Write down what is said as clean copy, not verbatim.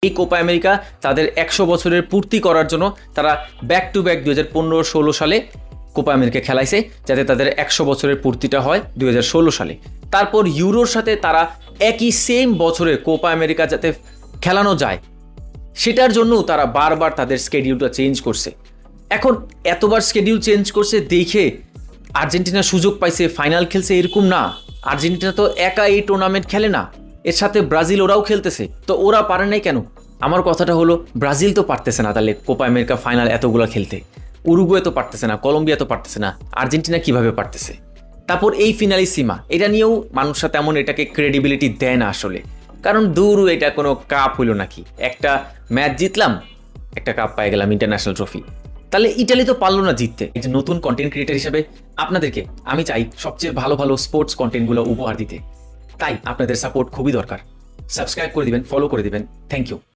এই Copa America তাদের 100 বছরের পূর্তি করার জন্য তারা ব্যাক টু ব্যাক 2015-16 সালে কোপা আমেরিকা খেলাইছে, যাতে তাদের 100 বছরের পূর্তিটা হয় 2016 সালে। তারপর ইউরোর সাথে তারা একই সেম বছরে কোপা আমেরিকা যাতে খেলানো যায়, সেটার জন্যও তারা বারবার তাদের স্কেডিউলটা চেঞ্জ করছে। এখন এতবার স্কেডিউল চেঞ্জ করছে দেখে আর্জেন্টিনা সুযোগ পাইছে, ফাইনাল খেলছে, এরকম না। আর্জেন্টিনা তো একা এই টুর্নামেন্ট খেলে না, এর সাথে ব্রাজিল ওরাও খেলতেছে, তো ওরা পারে নাই কেন? আমার কথাটা হলো, ব্রাজিল তো পারতেছে না তাহলে কোপা আমেরিকা ফাইনাল এতগুলো খেলতে, উরুগুয়ে তো পারতেছে না, কলম্বিয়া তো পারতেছে না, আর্জেন্টিনা কিভাবে পারতেছে? তারপর এই ফিনালিসিমা, এটা নিয়েও মানুষরা তেমন এটাকে ক্রেডিবিলিটি দেয় না আসলে, কারণ দূর এটা কোনো কাপ হইল নাকি, একটা ম্যাচ জিতলাম, একটা কাপ পাই গেলাম, ইন্টারন্যাশনাল ট্রফি। তাহলে ইটালি তো পারলো না জিততে। এই যে নতুন কন্টেন্ট ক্রিয়েটার হিসেবে আপনাদেরকে আমি চাই সবচেয়ে ভালো ভালো স্পোর্টস কন্টেন্টগুলো উপহার দিতে, তাই আপনাদের সাপোর্ট খুবই দরকার। সাবস্ক্রাইব করে দিবেন, ফলো করে দিবেন। Thank you.